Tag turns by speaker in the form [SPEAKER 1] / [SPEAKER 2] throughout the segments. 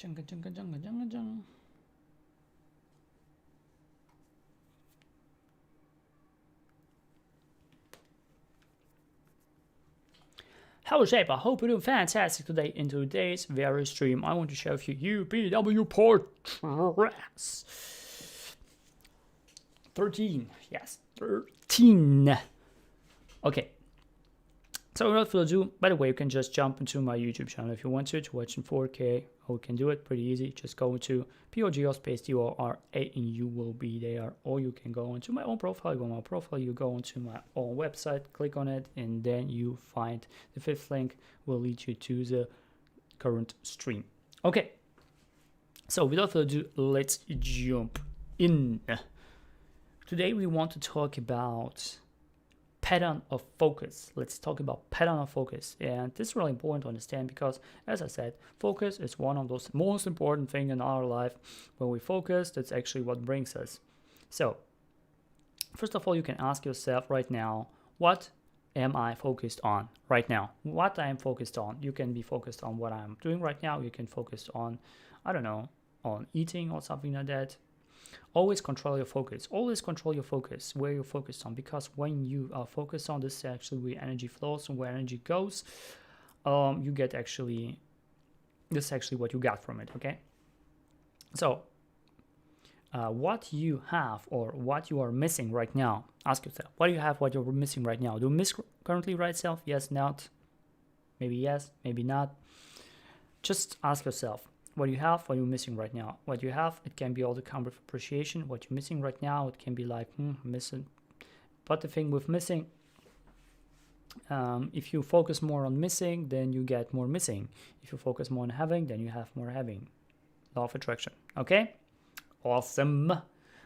[SPEAKER 1] Hello Shape, I hope you're doing fantastic today. In today's very stream, I want to share with you UPW portraits. 13, yes, 13. Okay, so without further ado, by the way, you can just jump into my YouTube channel if you want to watch in 4K. Or you can do it pretty easy. Just go into pogodora and you will be there. Or you can go into my own profile. You go on my profile, you go into my own website, click on it, and then you find the 5th link will lead you to the current stream. Okay, so without further ado, let's jump in. Today we want to talk about pattern of focus. Let's talk about pattern of focus, and this is really important to understand because, as I said, focus is one of those most important things in our life. When we focus, that's actually what brings us. So first of all, you can ask yourself right now, what am I focused on right now? What I am focused on. You can be focused on what I'm doing right now. You can focus on, I don't know, on eating or something like that. Always control your focus. Always control your focus, where you're focused on, because when you are focused on this, actually where energy flows and where energy goes, you get actually, this is actually what you got from it. Okay, so what you have or what you are missing right now, ask yourself, what do you have, what you're missing right now? Do you miss currently right self? Yes, not, maybe yes, maybe not. Just ask yourself, what you have, what you're missing right now. What you have, it can be all the kind of appreciation. What you're missing right now, it can be like, missing. But the thing with missing, if you focus more on missing, then you get more missing. If you focus more on having, then you have more having. Law of attraction. Okay? Awesome.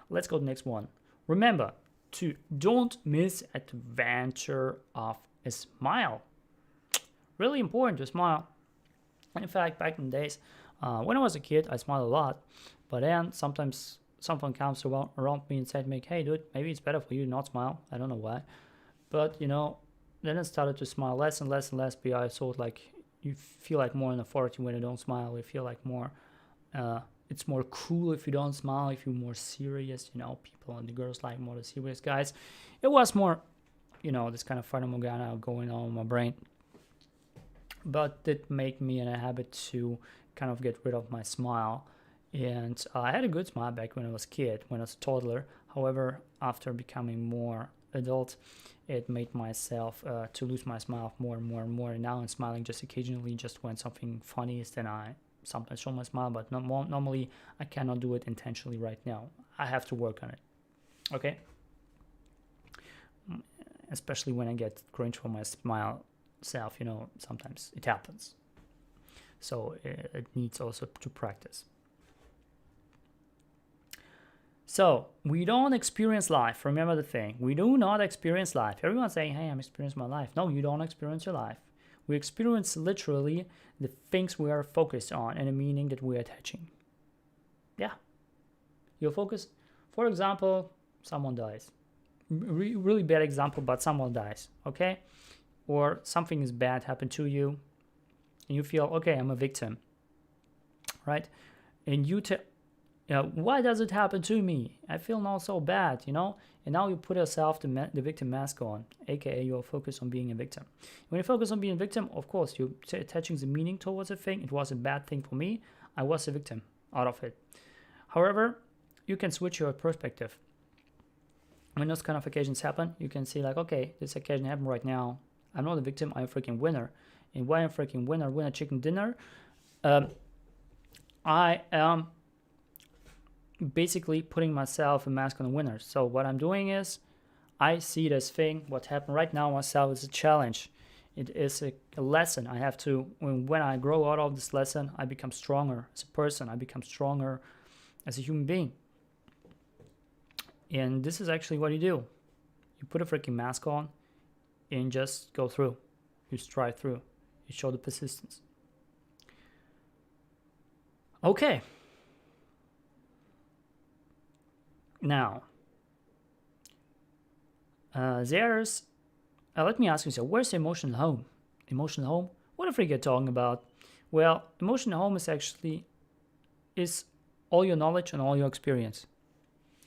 [SPEAKER 1] Let's go to the next one. Remember to don't miss adventure of a smile. Really important to smile. In fact, back in the days, when I was a kid, I smiled a lot, but then sometimes someone comes around me and said, hey dude, maybe it's better for you to not smile. I don't know why, but you know, then I started to smile less and less and less, because I thought like you feel like more in authority when you don't smile. You feel like more, it's more cool if you don't smile, if you're more serious, you know, people and the girls like more the serious guys. It was more, you know, this kind of Fata Morgana going on in my brain, but it made me in a habit to kind of get rid of my smile. And I had a good smile back when I was a kid, when I was a toddler. However, after becoming more adult, it made myself to lose my smile more and more and more. And now I'm smiling just occasionally, just when something funny is, then I sometimes show my smile, but normally I cannot do it intentionally right now. I have to work on it. Okay? Especially when I get cringe for my smile self, you know, sometimes it happens. So it needs also to practice. So we don't experience life. Remember the thing. We do not experience life. Everyone's saying, hey, I'm experiencing my life. No, you don't experience your life. We experience literally the things we are focused on and the meaning that we're attaching. Yeah. You'll focus, for example, someone dies. Really bad example, but someone dies, okay? Or something is bad happened to you, and you feel, okay, I'm a victim, right? And you tell, why does it happen to me? I feel not so bad, you know? And now you put yourself the victim mask on, aka you're focused on being a victim. When you focus on being a victim, of course, you're attaching the meaning towards a thing. It was a bad thing for me. I was a victim out of it. However, you can switch your perspective. When those kind of occasions happen, you can see like, okay, this occasion happened right now. I'm not a victim, I'm a freaking winner. And why I'm a freaking winner, win a chicken dinner, I am basically putting myself a mask on a winner. So what I'm doing is, I see this thing, what happened right now myself is a challenge. It is a lesson. I have to, when I grow out of this lesson, I become stronger as a person. I become stronger as a human being. And this is actually what you do. You put a freaking mask on and just go through. You strive through. You show the persistence. Okay. Now, let me ask you, so where's the emotional home? Emotional home? What the freak are you talking about? Well, emotional home is actually is all your knowledge and all your experience.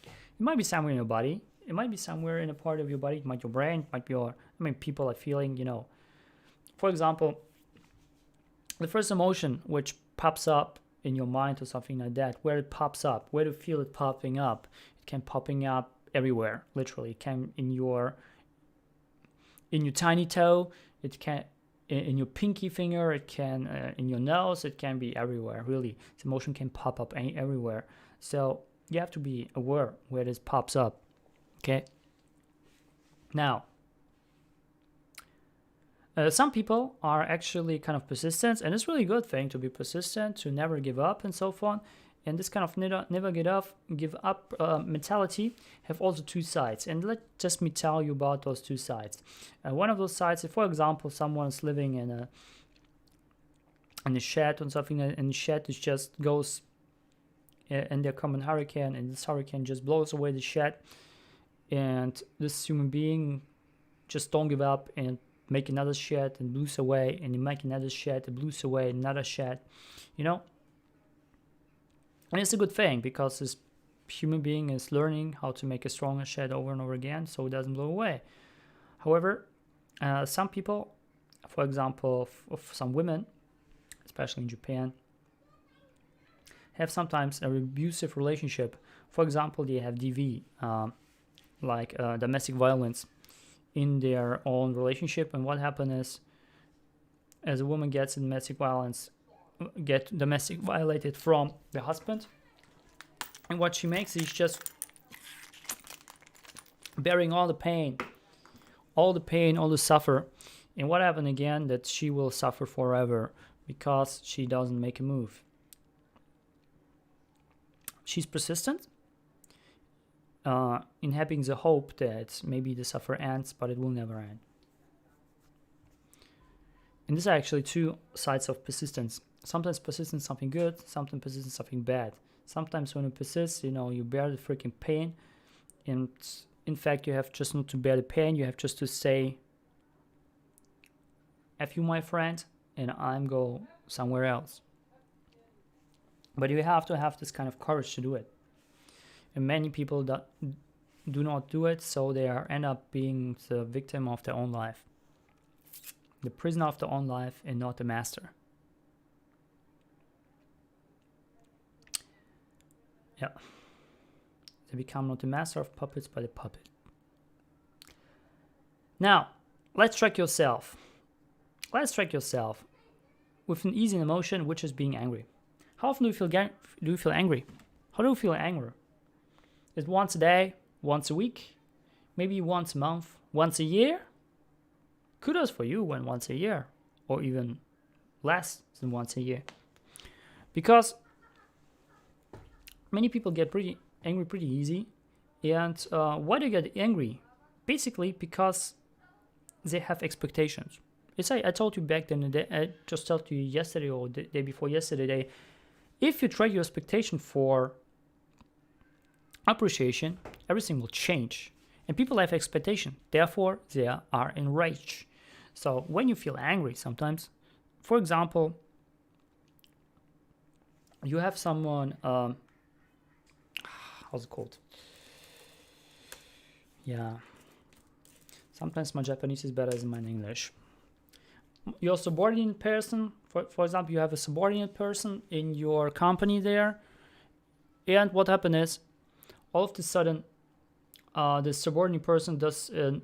[SPEAKER 1] It might be somewhere in your body. It might be somewhere in a part of your body. It might be your brain. It might be your, people are feeling, For example, the first emotion which pops up in your mind or something like that, where it pops up, where do you feel it popping up? It can popping up everywhere, literally. It can in your tiny toe. It can in your pinky finger. It can in your nose. It can be everywhere, really. This emotion can pop up everywhere. So you have to be aware where this pops up. Okay. Now, some people are actually kind of persistent, and it's really a good thing to be persistent, to never give up and so on. And this kind of never give up mentality have also two sides. And let just me tell you about those two sides. One of those sides, if for example someone's living in a shed or something, and the shed is just goes and there comes a hurricane, and this hurricane just blows away the shed, and this human being just don't give up and make another shed and blows away, and you make another shed and blows away, another shed, And it's a good thing, because this human being is learning how to make a stronger shed over and over again so it doesn't blow away. However, some people, for example, some women, especially in Japan, have sometimes an abusive relationship. For example, they have DV, like domestic violence in their own relationship. And what happens is, as a woman gets domestic violated from the husband, and what she makes is just bearing all the pain, all the suffer. And what happened again, that she will suffer forever because she doesn't make a move. She's persistent in having the hope that maybe the suffer ends, but it will never end. And these are actually two sides of persistence. Sometimes persistence is something good, sometimes persistence is something bad. Sometimes when you persist, you bear the freaking pain. And in fact, you have just not to bear the pain, you have just to say, F you, my friend, and I'm go somewhere else. But you have to have this kind of courage to do it. And many people that do not do it, so they end up being the victim of their own life. The prisoner of their own life and not the master. Yeah. They become not the master of puppets, but a puppet. Now, let's track yourself. Let's track yourself with an easy emotion, which is being angry. How often do you feel angry? How do you feel angry? Is it once a day, once a week, maybe once a month, once a year? Kudos for you when once a year, or even less than once a year. Because many people get pretty angry pretty easy. And why do you get angry? Basically because they have expectations. I told you back then, I just told you yesterday or the day before yesterday, if you track your expectation for appreciation, everything will change. And people have expectation, therefore they are enraged. So when you feel angry sometimes, for example, you have someone, how's it called? Yeah, sometimes my Japanese is better than my English. Your subordinate person, for example, you have a subordinate person in your company there, and what happened is, all of a sudden, the subordinate person does a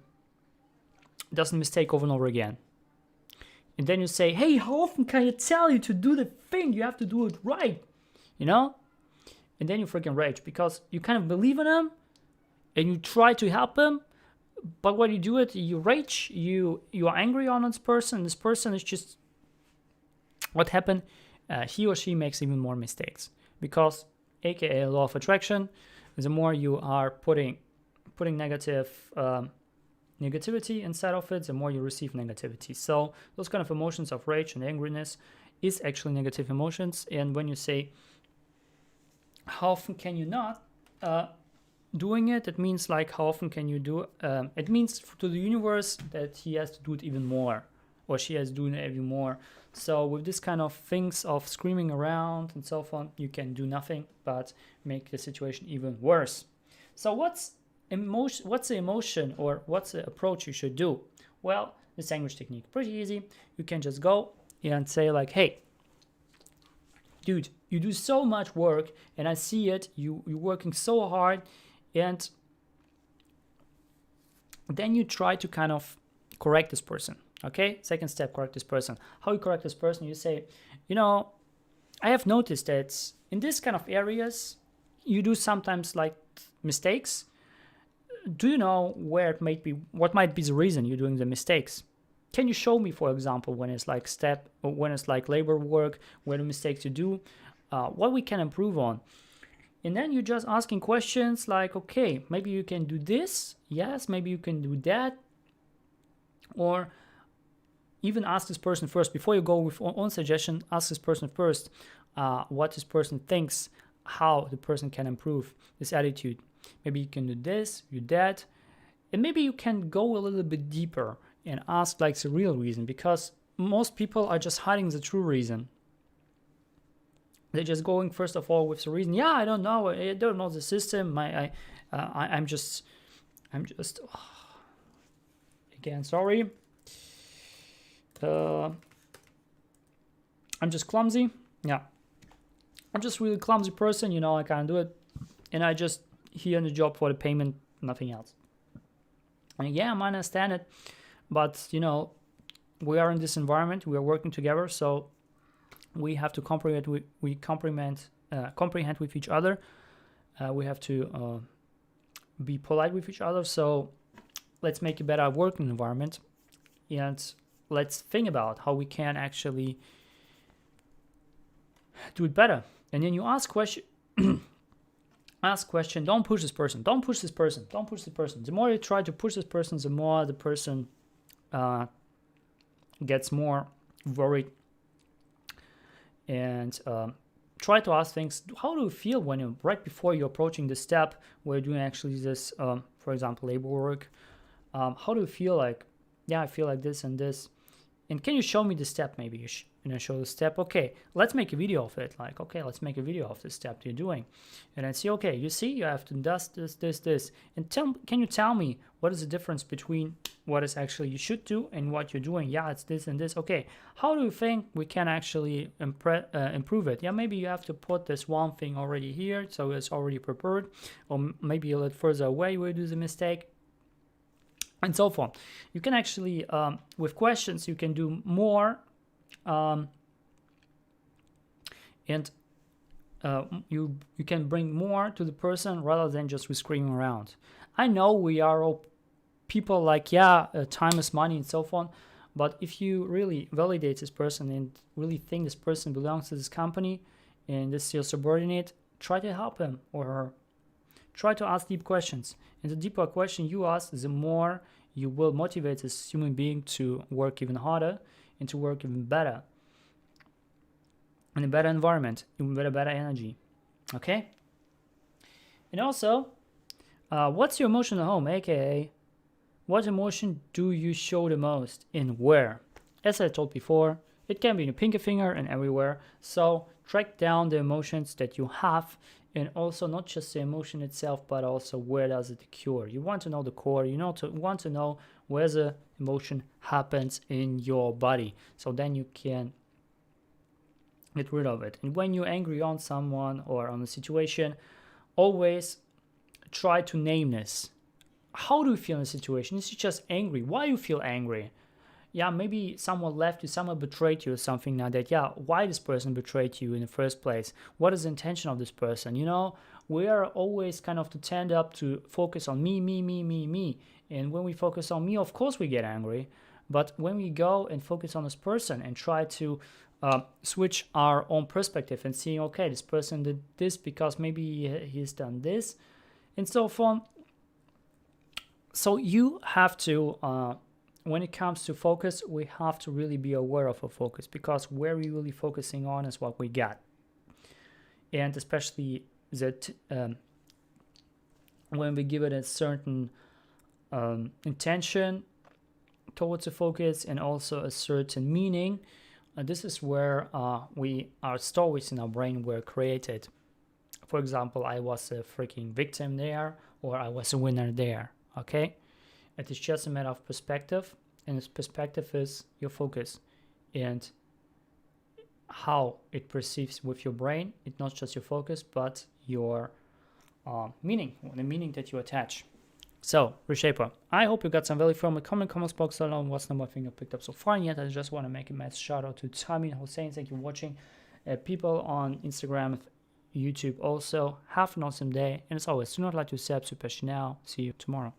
[SPEAKER 1] mistake over and over again. And then you say, hey, how often can I tell you to do the thing? You have to do it right, And then you freaking rage because you kind of believe in him and you try to help him. But when you do it, you rage, you are angry on this person. This person is just, what happened? He or she makes even more mistakes because, aka law of attraction, the more you are putting negativity inside of it, the more you receive negativity. So those kind of emotions of rage and angriness is actually negative emotions. And when you say, how often can you not doing it? It means like, how often can you do? It means to the universe that he has to do it even more, or she has to do it even more. So with this kind of things of screaming around and so on, you can do nothing but make the situation even worse. So what's the emotion or what's the approach you should do? Well, the sandwich technique, pretty easy. You can just go and say like, hey, dude, you do so much work and I see it, you're working so hard, and then you try to kind of correct this person. Okay, second step, correct this person. How you correct this person? You say, I have noticed that in this kind of areas, you do sometimes like mistakes. Do you know where it might be? What might be the reason you're doing the mistakes? Can you show me, for example, when it's like labor work, where the mistakes you do, what we can improve on? And then you're just asking questions like, okay, maybe you can do this. Yes, maybe you can do that. Or even ask this person first, before you go with own suggestion, ask this person first what this person thinks, how the person can improve this attitude. Maybe you can do this, do that, and maybe you can go a little bit deeper and ask like the real reason, because most people are just hiding the true reason. They're just going first of all with the reason. Yeah, I don't know the system. I'm just again, sorry. I'm just clumsy. Yeah, I'm just really clumsy person. I can't do it, and I just here in the job for the payment, nothing else. And yeah, I understand it, but we are in this environment. We are working together, so we have to comprehend with each other. We have to be polite with each other. So let's make a better working environment, and let's think about how we can actually do it better. And then you ask question. Ask question. Don't push this person. Don't push this person. Don't push this person. The more you try to push this person, the more the person gets more worried. And try to ask things. How do you feel when you right before you're approaching this step where you're doing actually this, for example, labor work? How do you feel like? Yeah, I feel like this and this. And can you show me the step? Maybe you show the step. Okay, let's make a video of it. Like, okay, let's make a video of the step you're doing. And then see, okay, you see, you have to do this. And can you tell me what is the difference between what is actually you should do and what you're doing? Yeah, it's this and this. Okay, how do you think we can actually improve it? Yeah, maybe you have to put this one thing already here, so it's already prepared. Or maybe a little further away where you do the mistake. And so forth. You can actually, with questions, you can do more, and you can bring more to the person rather than just screaming around. I know we are all people like, time is money and so forth, but if you really validate this person and really think this person belongs to this company and this is your subordinate, try to help him or her. Try to ask deep questions. And the deeper question you ask, the more you will motivate this human being to work even harder and to work even better in a better environment, even better energy. Okay? And also, what's your emotion at home? AKA, what emotion do you show the most and where? As I told before, it can be in your pinky finger and everywhere. So track down the emotions that you have, and also not just the emotion itself, but also where does it occur. You want to know the core. You want to know where the emotion happens in your body. So then you can get rid of it. And when you're angry on someone or on a situation, always try to name this. How do you feel in a situation? Is it just angry? Why you feel angry? Yeah, maybe someone left you, someone betrayed you or something like that. Yeah, why this person betrayed you in the first place? What is the intention of this person? We are always kind of to tend up to focus on me. And when we focus on me, of course we get angry. But when we go and focus on this person and try to switch our own perspective and see, okay, this person did this because maybe he's done this and so forth. So you have to... when it comes to focus, we have to really be aware of our focus, because where we're really focusing on is what we got. And especially that when we give it a certain intention towards the focus and also a certain meaning, this is where our stories in our brain were created. For example, I was a freaking victim there, or I was a winner there. Okay, it is just a matter of perspective, and this perspective is your focus and how it perceives with your brain. It's not just your focus, but your meaning, the meaning that you attach. So, Reshaper, I hope you got some value from it. Comments box down on what's number thing I picked up so far. And yet, I just want to make a massive shout out to Tammy and Hossein. Thank you for watching. People on Instagram, YouTube also. Have an awesome day. And as always, do not like to subscribe. Super now. See you tomorrow.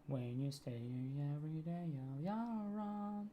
[SPEAKER 1] When you stay every day, you're around.